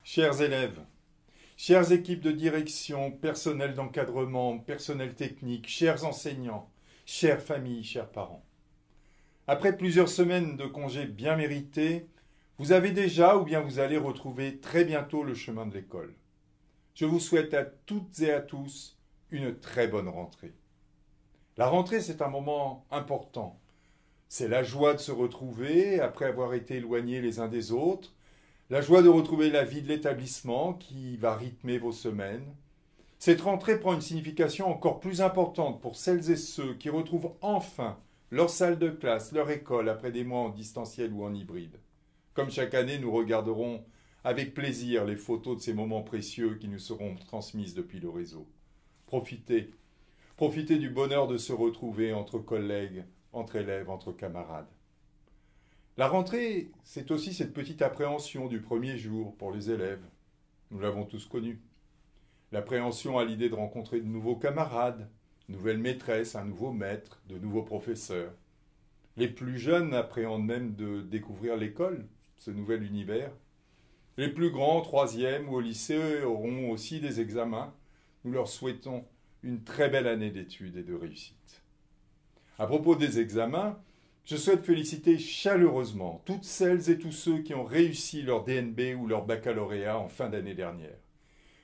Chers élèves, chères équipes de direction, personnel d'encadrement, personnel technique, chers enseignants, chères familles, chers parents. Après plusieurs semaines de congés bien mérités, vous avez déjà ou bien vous allez retrouver très bientôt le chemin de l'école. Je vous souhaite à toutes et à tous une très bonne rentrée. La rentrée, c'est un moment important. C'est la joie de se retrouver après avoir été éloignés les uns des autres, la joie de retrouver la vie de l'établissement qui va rythmer vos semaines. Cette rentrée prend une signification encore plus importante pour celles et ceux qui retrouvent enfin leur salle de classe, leur école après des mois en distanciel ou en hybride. Comme chaque année, nous regarderons avec plaisir les photos de ces moments précieux qui nous seront transmises depuis le réseau. Profitez, profitez du bonheur de se retrouver entre collègues, entre élèves, entre camarades. La rentrée, c'est aussi cette petite appréhension du premier jour pour les élèves. Nous l'avons tous connue. L'appréhension à l'idée de rencontrer de nouveaux camarades, de nouvelles maîtresses, un nouveau maître, de nouveaux professeurs. Les plus jeunes appréhendent même de découvrir l'école, ce nouvel univers. Les plus grands, troisième ou au lycée, auront aussi des examens. Nous leur souhaitons une très belle année d'études et de réussite. À propos des examens, je souhaite féliciter chaleureusement toutes celles et tous ceux qui ont réussi leur DNB ou leur baccalauréat en fin d'année dernière.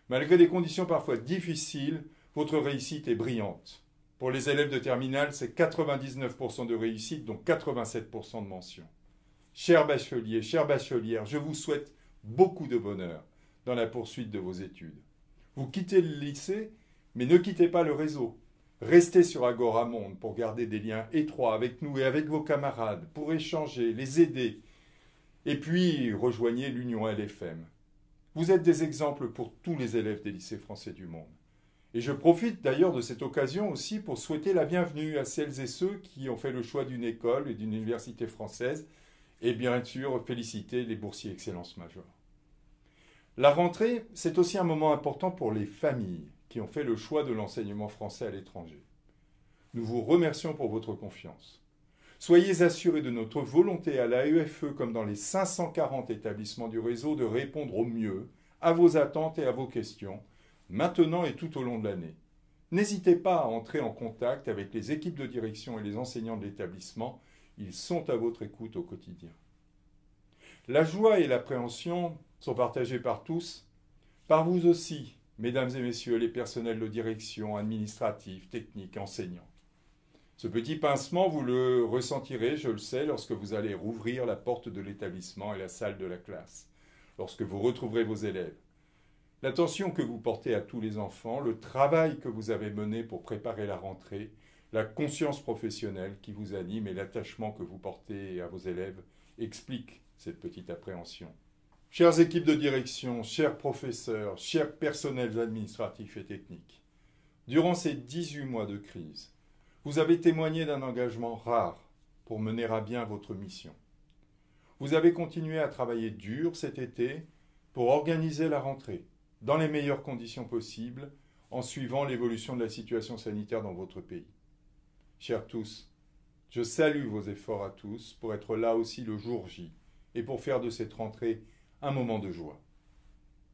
Malgré des conditions parfois difficiles, votre réussite est brillante. Pour les élèves de terminale, c'est 99% de réussite, donc 87% de mention. Chers bacheliers, chères bachelières, je vous souhaite beaucoup de bonheur dans la poursuite de vos études. Vous quittez le lycée, mais ne quittez pas le réseau. Restez sur Agoramonde pour garder des liens étroits avec nous et avec vos camarades, pour échanger, les aider. Et puis, rejoignez l'Union LFM. Vous êtes des exemples pour tous les élèves des lycées français du monde. Et je profite d'ailleurs de cette occasion aussi pour souhaiter la bienvenue à celles et ceux qui ont fait le choix d'une école et d'une université française, et bien sûr féliciter les boursiers Excellence Majeure. La rentrée, c'est aussi un moment important pour les familles qui ont fait le choix de l'enseignement français à l'étranger. Nous vous remercions pour votre confiance. Soyez assurés de notre volonté à l'AEFE, comme dans les 540 établissements du réseau, de répondre au mieux à vos attentes et à vos questions, maintenant et tout au long de l'année. N'hésitez pas à entrer en contact avec les équipes de direction et les enseignants de l'établissement. Ils sont à votre écoute au quotidien. La joie et l'appréhension sont partagées par tous, par vous aussi, mesdames et messieurs les personnels de direction, administratifs, techniques, enseignants. Ce petit pincement, vous le ressentirez, je le sais, lorsque vous allez rouvrir la porte de l'établissement et la salle de la classe, lorsque vous retrouverez vos élèves. L'attention que vous portez à tous les enfants, le travail que vous avez mené pour préparer la rentrée, la conscience professionnelle qui vous anime et l'attachement que vous portez à vos élèves expliquent cette petite appréhension. Chères équipes de direction, chers professeurs, chers personnels administratifs et techniques, durant ces 18 mois de crise, vous avez témoigné d'un engagement rare pour mener à bien votre mission. Vous avez continué à travailler dur cet été pour organiser la rentrée dans les meilleures conditions possibles en suivant l'évolution de la situation sanitaire dans votre pays. Chers tous, je salue vos efforts à tous pour être là aussi le jour J et pour faire de cette rentrée un moment de joie.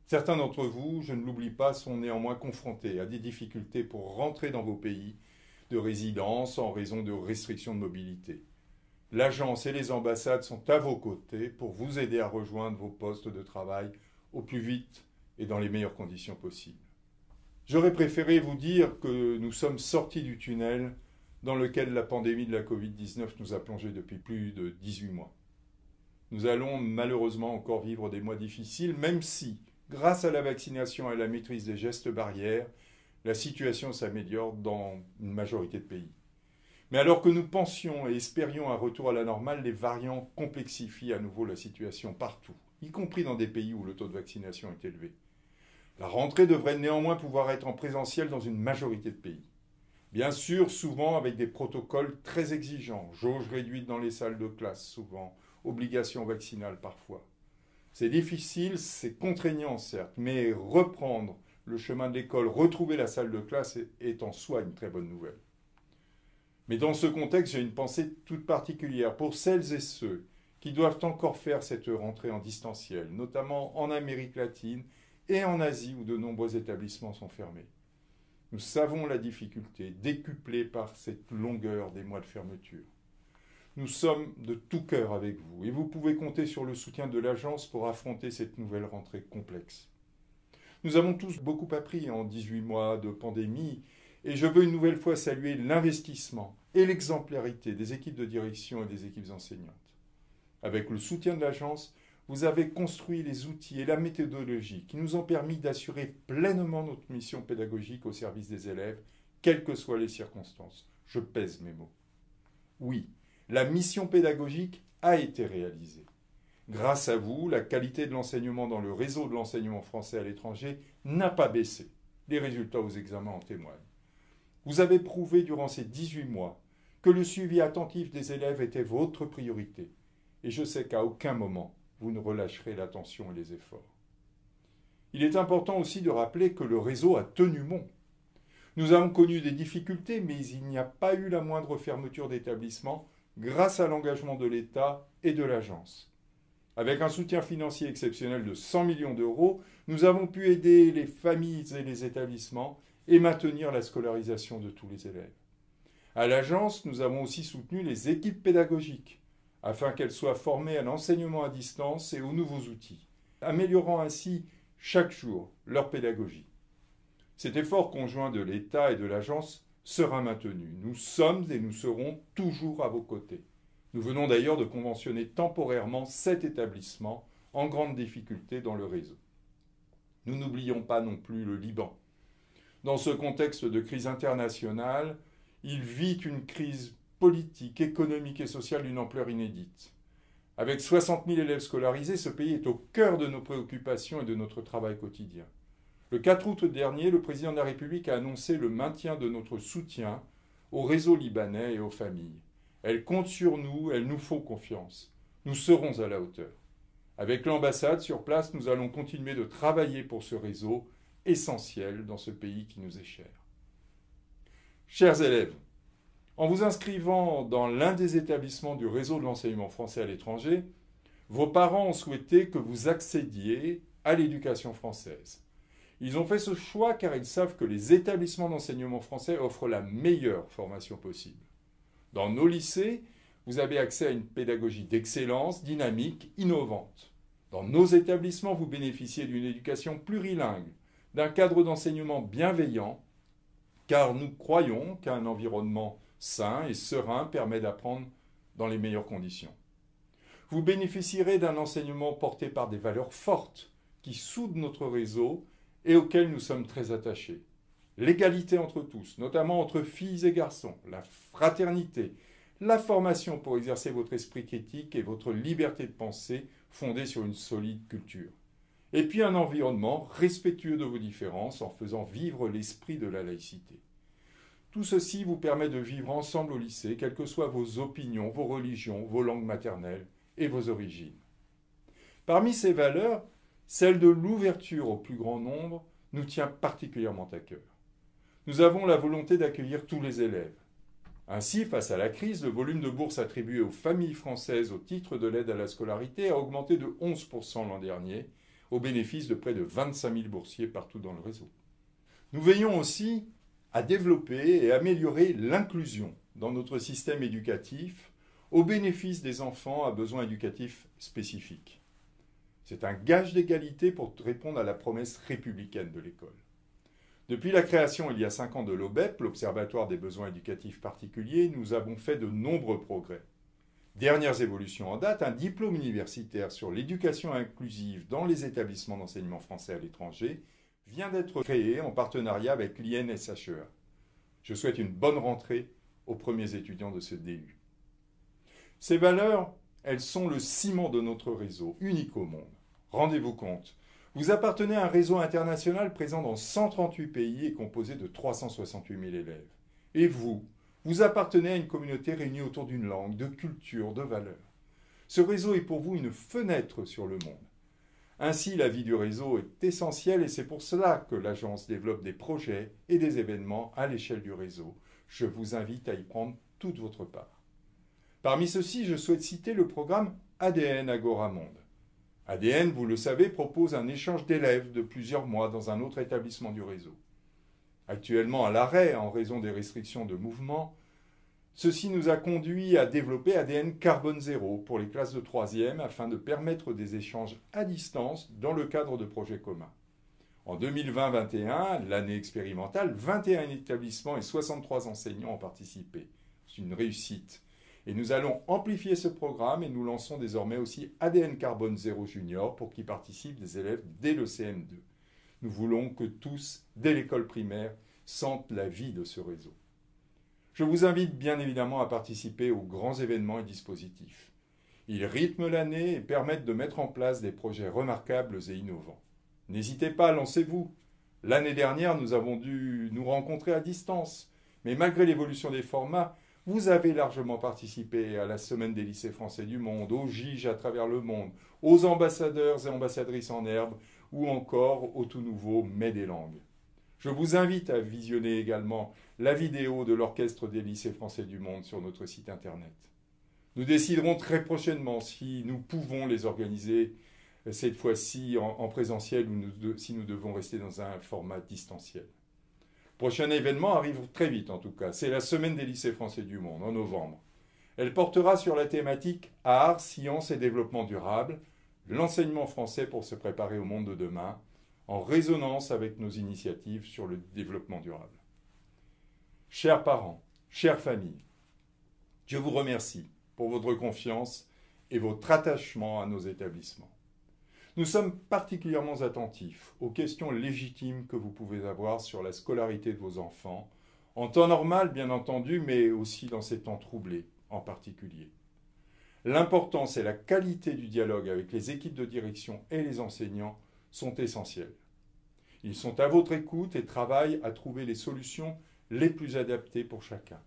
Certains d'entre vous, je ne l'oublie pas, sont néanmoins confrontés à des difficultés pour rentrer dans vos pays de résidence en raison de restrictions de mobilité. L'agence et les ambassades sont à vos côtés pour vous aider à rejoindre vos postes de travail au plus vite et dans les meilleures conditions possibles. J'aurais préféré vous dire que nous sommes sortis du tunnel dans lequel la pandémie de la Covid-19 nous a plongés depuis plus de 18 mois. Nous allons malheureusement encore vivre des mois difficiles, même si, grâce à la vaccination et à la maîtrise des gestes barrières, la situation s'améliore dans une majorité de pays. Mais alors que nous pensions et espérions un retour à la normale, les variants complexifient à nouveau la situation partout, y compris dans des pays où le taux de vaccination est élevé. La rentrée devrait néanmoins pouvoir être en présentiel dans une majorité de pays. Bien sûr, souvent avec des protocoles très exigeants, jauge réduite dans les salles de classe souvent, obligation vaccinale parfois. C'est difficile, c'est contraignant certes, mais reprendre le chemin de l'école, retrouver la salle de classe est en soi une très bonne nouvelle. Mais dans ce contexte, j'ai une pensée toute particulière pour celles et ceux qui doivent encore faire cette rentrée en distanciel, notamment en Amérique latine et en Asie où de nombreux établissements sont fermés. Nous savons la difficulté, décuplée par cette longueur des mois de fermeture. Nous sommes de tout cœur avec vous et vous pouvez compter sur le soutien de l'agence pour affronter cette nouvelle rentrée complexe. Nous avons tous beaucoup appris en 18 mois de pandémie et je veux une nouvelle fois saluer l'investissement et l'exemplarité des équipes de direction et des équipes enseignantes. Avec le soutien de l'agence, vous avez construit les outils et la méthodologie qui nous ont permis d'assurer pleinement notre mission pédagogique au service des élèves, quelles que soient les circonstances. Je pèse mes mots. Oui, la mission pédagogique a été réalisée. Grâce à vous, la qualité de l'enseignement dans le réseau de l'enseignement français à l'étranger n'a pas baissé. Les résultats aux examens en témoignent. Vous avez prouvé durant ces 18 mois que le suivi attentif des élèves était votre priorité. Et je sais qu'à aucun moment, vous ne relâcherez l'attention et les efforts. Il est important aussi de rappeler que le réseau a tenu bon. Nous avons connu des difficultés, mais il n'y a pas eu la moindre fermeture d'établissement grâce à l'engagement de l'État et de l'agence. Avec un soutien financier exceptionnel de 100 millions d'euros, nous avons pu aider les familles et les établissements et maintenir la scolarisation de tous les élèves. À l'agence, nous avons aussi soutenu les équipes pédagogiques afin qu'elles soient formées à l'enseignement à distance et aux nouveaux outils, améliorant ainsi chaque jour leur pédagogie. Cet effort conjoint de l'État et de l'agence sera maintenu. Nous sommes et nous serons toujours à vos côtés. Nous venons d'ailleurs de conventionner temporairement 7 établissements en grande difficulté dans le réseau. Nous n'oublions pas non plus le Liban. Dans ce contexte de crise internationale, il vit une crise politique, économique et sociale d'une ampleur inédite. Avec 60 000 élèves scolarisés, ce pays est au cœur de nos préoccupations et de notre travail quotidien. Le 4 août dernier, le président de la République a annoncé le maintien de notre soutien au réseau libanais et aux familles. Elles comptent sur nous, elles nous font confiance. Nous serons à la hauteur. Avec l'ambassade sur place, nous allons continuer de travailler pour ce réseau essentiel dans ce pays qui nous est cher. Chers élèves, en vous inscrivant dans l'un des établissements du réseau de l'enseignement français à l'étranger, vos parents ont souhaité que vous accédiez à l'éducation française. Ils ont fait ce choix car ils savent que les établissements d'enseignement français offrent la meilleure formation possible. Dans nos lycées, vous avez accès à une pédagogie d'excellence, dynamique, innovante. Dans nos établissements, vous bénéficiez d'une éducation plurilingue, d'un cadre d'enseignement bienveillant, car nous croyons qu'un environnement sain et serein permet d'apprendre dans les meilleures conditions. Vous bénéficierez d'un enseignement porté par des valeurs fortes qui soudent notre réseau et auxquelles nous sommes très attachés. L'égalité entre tous, notamment entre filles et garçons, la fraternité, la formation pour exercer votre esprit critique et votre liberté de penser fondée sur une solide culture. Et puis un environnement respectueux de vos différences en faisant vivre l'esprit de la laïcité. Tout ceci vous permet de vivre ensemble au lycée, quelles que soient vos opinions, vos religions, vos langues maternelles et vos origines. Parmi ces valeurs, celle de l'ouverture au plus grand nombre nous tient particulièrement à cœur. Nous avons la volonté d'accueillir tous les élèves. Ainsi, face à la crise, le volume de bourses attribuées aux familles françaises au titre de l'aide à la scolarité a augmenté de 11% l'an dernier, au bénéfice de près de 25 000 boursiers partout dans le réseau. Nous veillons aussi à développer et améliorer l'inclusion dans notre système éducatif au bénéfice des enfants à besoins éducatifs spécifiques. C'est un gage d'égalité pour répondre à la promesse républicaine de l'école. Depuis la création il y a 5 ans de l'OBEP, l'Observatoire des besoins éducatifs particuliers, nous avons fait de nombreux progrès. Dernières évolutions en date, un diplôme universitaire sur l'éducation inclusive dans les établissements d'enseignement français à l'étranger vient d'être créé en partenariat avec l'INSHEA. Je souhaite une bonne rentrée aux premiers étudiants de ce DU. Ces valeurs, elles sont le ciment de notre réseau, unique au monde. Rendez-vous compte, vous appartenez à un réseau international présent dans 138 pays et composé de 368 000 élèves. Et vous appartenez à une communauté réunie autour d'une langue, de culture, de valeurs. Ce réseau est pour vous une fenêtre sur le monde. Ainsi, la vie du réseau est essentielle et c'est pour cela que l'agence développe des projets et des événements à l'échelle du réseau. Je vous invite à y prendre toute votre part. Parmi ceux-ci, je souhaite citer le programme ADN Agoramonde. ADN, vous le savez, propose un échange d'élèves de plusieurs mois dans un autre établissement du réseau. Actuellement à l'arrêt en raison des restrictions de mouvement, ceci nous a conduit à développer ADN Carbone Zéro pour les classes de 3e afin de permettre des échanges à distance dans le cadre de projets communs. En 2020-21, l'année expérimentale, 21 établissements et 63 enseignants ont participé. C'est une réussite. Et nous allons amplifier ce programme et nous lançons désormais aussi ADN Carbone Zéro Junior pour qu'y participent des élèves dès le CM2. Nous voulons que tous, dès l'école primaire, sentent la vie de ce réseau. Je vous invite bien évidemment à participer aux grands événements et dispositifs. Ils rythment l'année et permettent de mettre en place des projets remarquables et innovants. N'hésitez pas, lancez-vous. L'année dernière, nous avons dû nous rencontrer à distance, mais malgré l'évolution des formats, vous avez largement participé à la Semaine des lycées français du monde, aux GIGE à travers le monde, aux ambassadeurs et ambassadrices en herbe, ou encore au tout nouveau Mai des langues. Je vous invite à visionner également la vidéo de l'Orchestre des lycées français du monde sur notre site internet. Nous déciderons très prochainement si nous pouvons les organiser cette fois-ci en présentiel ou si nous devons rester dans un format distanciel. Le prochain événement arrive très vite en tout cas, c'est la Semaine des lycées français du monde en novembre. Elle portera sur la thématique Art, Sciences et Développement durable, l'enseignement français pour se préparer au monde de demain, en résonance avec nos initiatives sur le développement durable. Chers parents, chères familles, je vous remercie pour votre confiance et votre attachement à nos établissements. Nous sommes particulièrement attentifs aux questions légitimes que vous pouvez avoir sur la scolarité de vos enfants, en temps normal bien entendu, mais aussi dans ces temps troublés en particulier. L'importance et la qualité du dialogue avec les équipes de direction et les enseignants sont essentiels. Ils sont à votre écoute et travaillent à trouver les solutions les plus adaptées pour chacun.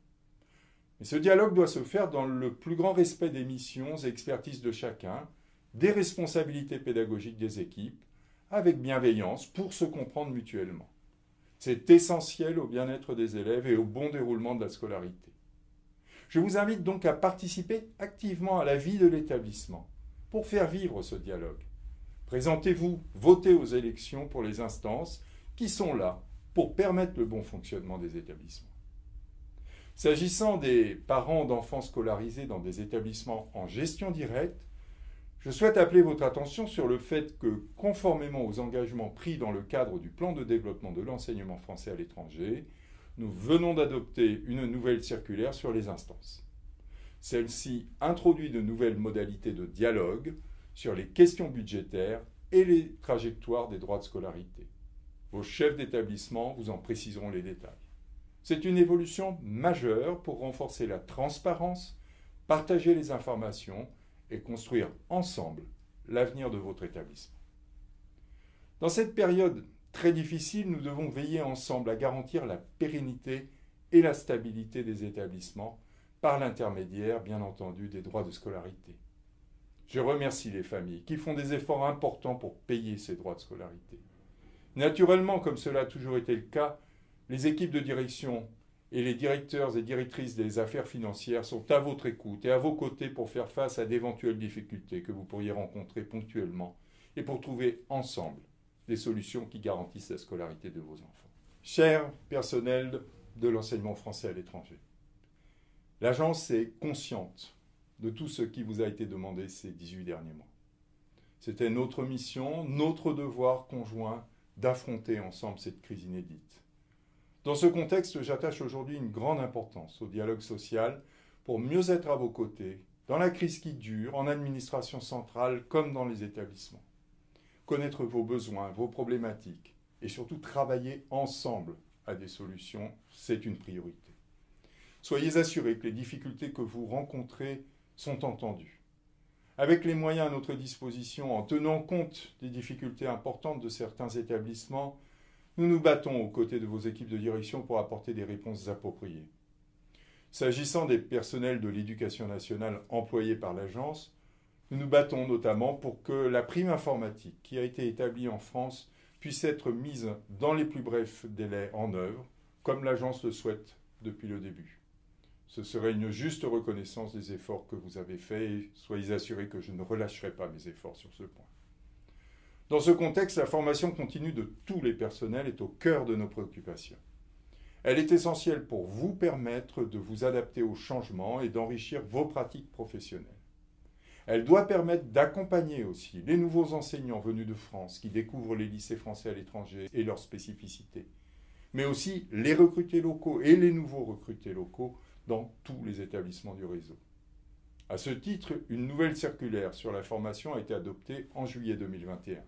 Mais ce dialogue doit se faire dans le plus grand respect des missions et expertises de chacun, des responsabilités pédagogiques des équipes, avec bienveillance pour se comprendre mutuellement. C'est essentiel au bien-être des élèves et au bon déroulement de la scolarité. Je vous invite donc à participer activement à la vie de l'établissement pour faire vivre ce dialogue. Présentez-vous, votez aux élections pour les instances qui sont là pour permettre le bon fonctionnement des établissements. S'agissant des parents d'enfants scolarisés dans des établissements en gestion directe, je souhaite appeler votre attention sur le fait que, conformément aux engagements pris dans le cadre du plan de développement de l'enseignement français à l'étranger, nous venons d'adopter une nouvelle circulaire sur les instances. Celle-ci introduit de nouvelles modalités de dialogue sur les questions budgétaires et les trajectoires des droits de scolarité. Vos chefs d'établissement vous en préciseront les détails. C'est une évolution majeure pour renforcer la transparence, partager les informations et construire ensemble l'avenir de votre établissement. Dans cette période très difficile, nous devons veiller ensemble à garantir la pérennité et la stabilité des établissements par l'intermédiaire, bien entendu, des droits de scolarité. Je remercie les familles qui font des efforts importants pour payer ces droits de scolarité. Naturellement, comme cela a toujours été le cas, les équipes de direction et les directeurs et directrices des affaires financières sont à votre écoute et à vos côtés pour faire face à d'éventuelles difficultés que vous pourriez rencontrer ponctuellement et pour trouver ensemble des solutions qui garantissent la scolarité de vos enfants. Chers personnels de l'enseignement français à l'étranger, l'agence est consciente de tout ce qui vous a été demandé ces 18 derniers mois. C'était notre mission, notre devoir conjoint d'affronter ensemble cette crise inédite. Dans ce contexte, j'attache aujourd'hui une grande importance au dialogue social pour mieux être à vos côtés, dans la crise qui dure, en administration centrale comme dans les établissements. Connaître vos besoins, vos problématiques et surtout travailler ensemble à des solutions, c'est une priorité. Soyez assurés que les difficultés que vous rencontrez sont entendues. Avec les moyens à notre disposition, en tenant compte des difficultés importantes de certains établissements, nous nous battons aux côtés de vos équipes de direction pour apporter des réponses appropriées. S'agissant des personnels de l'éducation nationale employés par l'agence, nous nous battons notamment pour que la prime informatique qui a été établie en France puisse être mise dans les plus brefs délais en œuvre, comme l'agence le souhaite depuis le début. Ce serait une juste reconnaissance des efforts que vous avez faits et soyez assurés que je ne relâcherai pas mes efforts sur ce point. Dans ce contexte, la formation continue de tous les personnels est au cœur de nos préoccupations. Elle est essentielle pour vous permettre de vous adapter aux changements et d'enrichir vos pratiques professionnelles. Elle doit permettre d'accompagner aussi les nouveaux enseignants venus de France qui découvrent les lycées français à l'étranger et leurs spécificités, mais aussi les recrutés locaux et les nouveaux recrutés locaux dans tous les établissements du réseau. À ce titre, une nouvelle circulaire sur la formation a été adoptée en juillet 2021.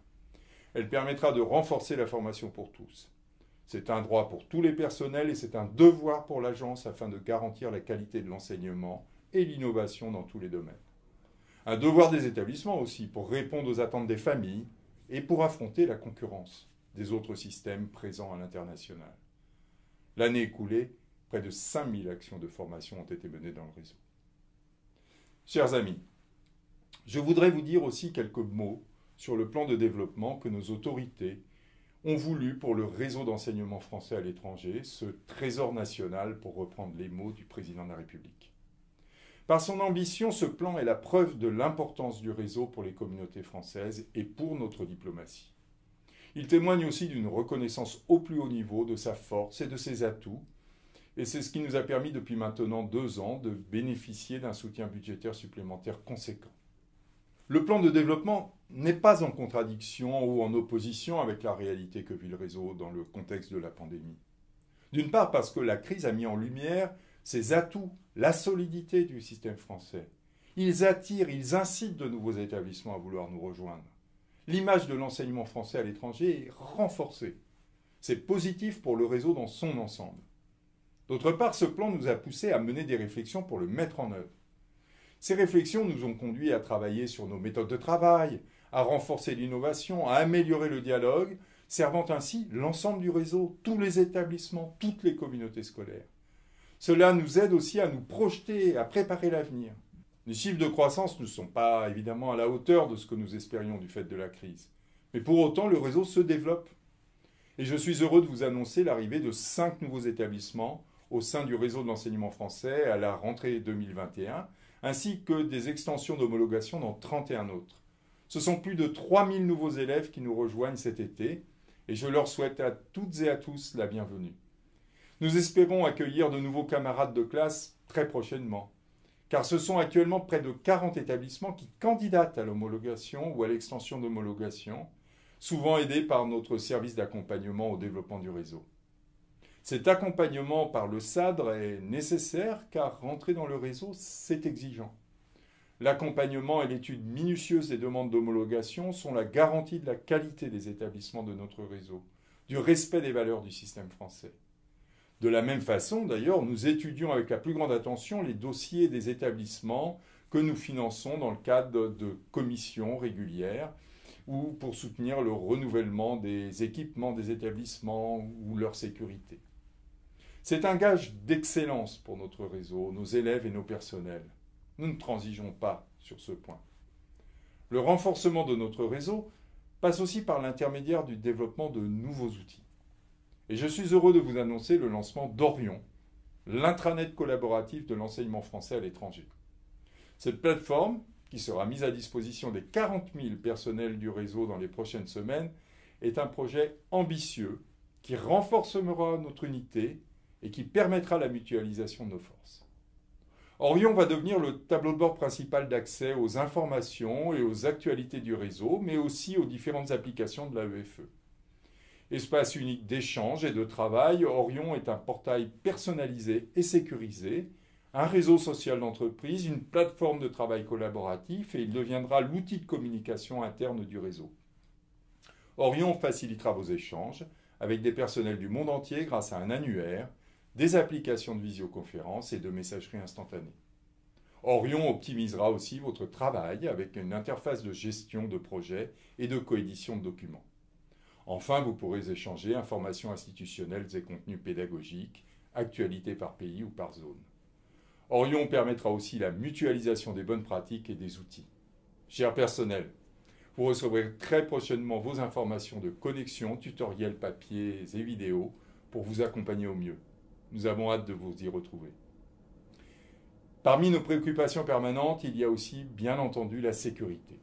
Elle permettra de renforcer la formation pour tous. C'est un droit pour tous les personnels et c'est un devoir pour l'agence afin de garantir la qualité de l'enseignement et l'innovation dans tous les domaines. Un devoir des établissements aussi pour répondre aux attentes des familles et pour affronter la concurrence des autres systèmes présents à l'international. L'année écoulée, près de 5000 actions de formation ont été menées dans le réseau. Chers amis, je voudrais vous dire aussi quelques mots sur le plan de développement que nos autorités ont voulu pour le réseau d'enseignement français à l'étranger, ce trésor national, pour reprendre les mots du président de la République. Par son ambition, ce plan est la preuve de l'importance du réseau pour les communautés françaises et pour notre diplomatie. Il témoigne aussi d'une reconnaissance au plus haut niveau de sa force et de ses atouts, et c'est ce qui nous a permis depuis maintenant 2 ans de bénéficier d'un soutien budgétaire supplémentaire conséquent. Le plan de développement n'est pas en contradiction ou en opposition avec la réalité que vit le réseau dans le contexte de la pandémie. D'une part parce que la crise a mis en lumière ses atouts, la solidité du système français. Ils attirent, ils incitent de nouveaux établissements à vouloir nous rejoindre. L'image de l'enseignement français à l'étranger est renforcée. C'est positif pour le réseau dans son ensemble. D'autre part, ce plan nous a poussés à mener des réflexions pour le mettre en œuvre. Ces réflexions nous ont conduits à travailler sur nos méthodes de travail, à renforcer l'innovation, à améliorer le dialogue, servant ainsi l'ensemble du réseau, tous les établissements, toutes les communautés scolaires. Cela nous aide aussi à nous projeter, à préparer l'avenir. Les chiffres de croissance ne sont pas évidemment à la hauteur de ce que nous espérions du fait de la crise. Mais pour autant, le réseau se développe. Et je suis heureux de vous annoncer l'arrivée de 5 nouveaux établissements au sein du réseau de l'enseignement français à la rentrée 2021, ainsi que des extensions d'homologation dans 31 autres. Ce sont plus de 3000 nouveaux élèves qui nous rejoignent cet été, et je leur souhaite à toutes et à tous la bienvenue. Nous espérons accueillir de nouveaux camarades de classe très prochainement, car ce sont actuellement près de 40 établissements qui candidatent à l'homologation ou à l'extension d'homologation, souvent aidés par notre service d'accompagnement au développement du réseau. Cet accompagnement par le SADRE est nécessaire car rentrer dans le réseau, c'est exigeant. L'accompagnement et l'étude minutieuse des demandes d'homologation sont la garantie de la qualité des établissements de notre réseau, du respect des valeurs du système français. De la même façon, d'ailleurs, nous étudions avec la plus grande attention les dossiers des établissements que nous finançons dans le cadre de commissions régulières ou pour soutenir le renouvellement des équipements des établissements ou leur sécurité. C'est un gage d'excellence pour notre réseau, nos élèves et nos personnels. Nous ne transigeons pas sur ce point. Le renforcement de notre réseau passe aussi par l'intermédiaire du développement de nouveaux outils. Et je suis heureux de vous annoncer le lancement d'Orion, l'intranet collaboratif de l'enseignement français à l'étranger. Cette plateforme, qui sera mise à disposition des 40 000 personnels du réseau dans les prochaines semaines, est un projet ambitieux qui renforcera notre unité et qui permettra la mutualisation de nos forces. Orion va devenir le tableau de bord principal d'accès aux informations et aux actualités du réseau, mais aussi aux différentes applications de l'AEFE. Espace unique d'échange et de travail, Orion est un portail personnalisé et sécurisé, un réseau social d'entreprise, une plateforme de travail collaboratif et il deviendra l'outil de communication interne du réseau. Orion facilitera vos échanges avec des personnels du monde entier grâce à un annuaire, des applications de visioconférence et de messagerie instantanée. Orion optimisera aussi votre travail avec une interface de gestion de projets et de coédition de documents. Enfin, vous pourrez échanger informations institutionnelles et contenus pédagogiques, actualités par pays ou par zone. Orion permettra aussi la mutualisation des bonnes pratiques et des outils. Cher personnel, vous recevrez très prochainement vos informations de connexion, tutoriels, papiers et vidéos pour vous accompagner au mieux. Nous avons hâte de vous y retrouver. Parmi nos préoccupations permanentes, il y a aussi, bien entendu, la sécurité.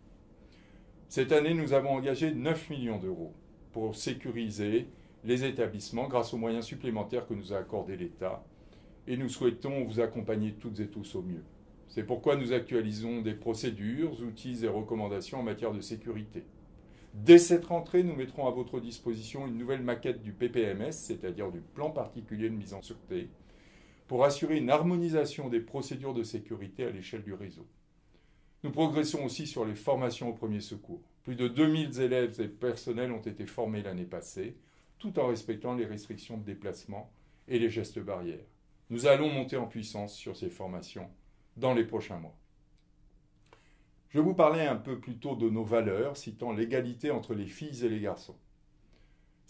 Cette année, nous avons engagé 9 millions d'euros pour sécuriser les établissements grâce aux moyens supplémentaires que nous a accordés l'État. Et nous souhaitons vous accompagner toutes et tous au mieux. C'est pourquoi nous actualisons des procédures, outils et recommandations en matière de sécurité. Dès cette rentrée, nous mettrons à votre disposition une nouvelle maquette du PPMS, c'est-à-dire du plan particulier de mise en sûreté, pour assurer une harmonisation des procédures de sécurité à l'échelle du réseau. Nous progressons aussi sur les formations aux premiers secours. Plus de 2000 élèves et personnels ont été formés l'année passée, tout en respectant les restrictions de déplacement et les gestes barrières. Nous allons monter en puissance sur ces formations dans les prochains mois. Je vous parlais un peu plus tôt de nos valeurs, citant l'égalité entre les filles et les garçons.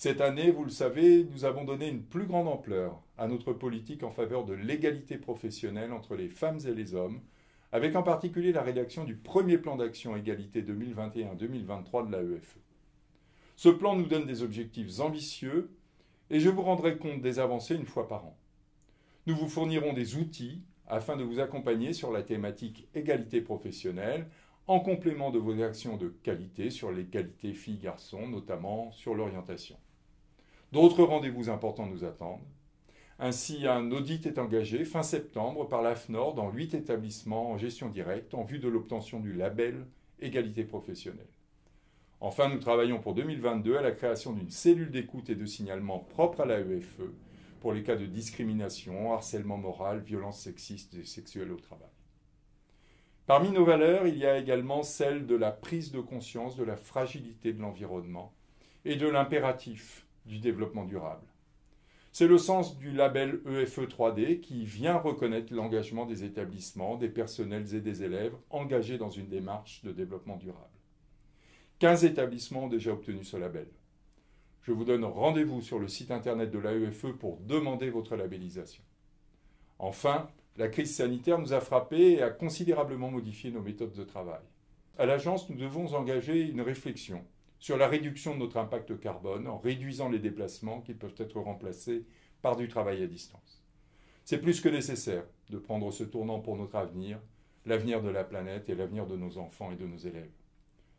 Cette année, vous le savez, nous avons donné une plus grande ampleur à notre politique en faveur de l'égalité professionnelle entre les femmes et les hommes, avec en particulier la rédaction du premier plan d'action égalité 2021-2023 de l'AEFE. Ce plan nous donne des objectifs ambitieux et je vous rendrai compte des avancées une fois par an. Nous vous fournirons des outils afin de vous accompagner sur la thématique égalité professionnelle, en complément de vos actions de qualité sur l'égalité filles-garçons, notamment sur l'orientation. D'autres rendez-vous importants nous attendent. Ainsi, un audit est engagé fin septembre par l'AFNOR dans 8 établissements en gestion directe en vue de l'obtention du label égalité professionnelle. Enfin, nous travaillons pour 2022 à la création d'une cellule d'écoute et de signalement propre à l'AEFE pour les cas de discrimination, harcèlement moral, violence sexiste et sexuelle au travail. Parmi nos valeurs, il y a également celle de la prise de conscience de la fragilité de l'environnement et de l'impératif du développement durable. C'est le sens du label EFE 3D qui vient reconnaître l'engagement des établissements, des personnels et des élèves engagés dans une démarche de développement durable. 15 établissements ont déjà obtenu ce label. Je vous donne rendez-vous sur le site internet de l'AEFE pour demander votre labellisation. Enfin, la crise sanitaire nous a frappés et a considérablement modifié nos méthodes de travail. À l'agence, nous devons engager une réflexion sur la réduction de notre impact carbone en réduisant les déplacements qui peuvent être remplacés par du travail à distance. C'est plus que nécessaire de prendre ce tournant pour notre avenir, l'avenir de la planète et l'avenir de nos enfants et de nos élèves.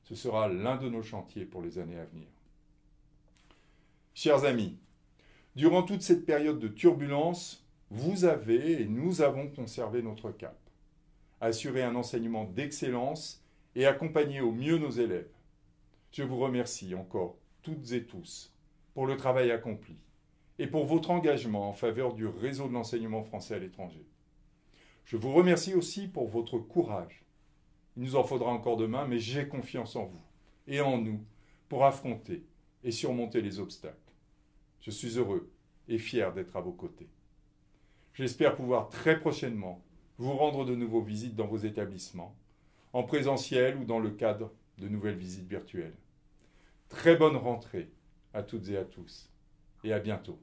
Ce sera l'un de nos chantiers pour les années à venir. Chers amis, durant toute cette période de turbulence, vous avez et nous avons conservé notre cap, assuré un enseignement d'excellence et accompagné au mieux nos élèves. Je vous remercie encore, toutes et tous, pour le travail accompli et pour votre engagement en faveur du réseau de l'enseignement français à l'étranger. Je vous remercie aussi pour votre courage. Il nous en faudra encore demain, mais j'ai confiance en vous et en nous pour affronter et surmonter les obstacles. Je suis heureux et fier d'être à vos côtés. J'espère pouvoir très prochainement vous rendre de nouveaux visites dans vos établissements, en présentiel ou dans le cadre de nouvelles visites virtuelles. Très bonne rentrée à toutes et à tous, et à bientôt.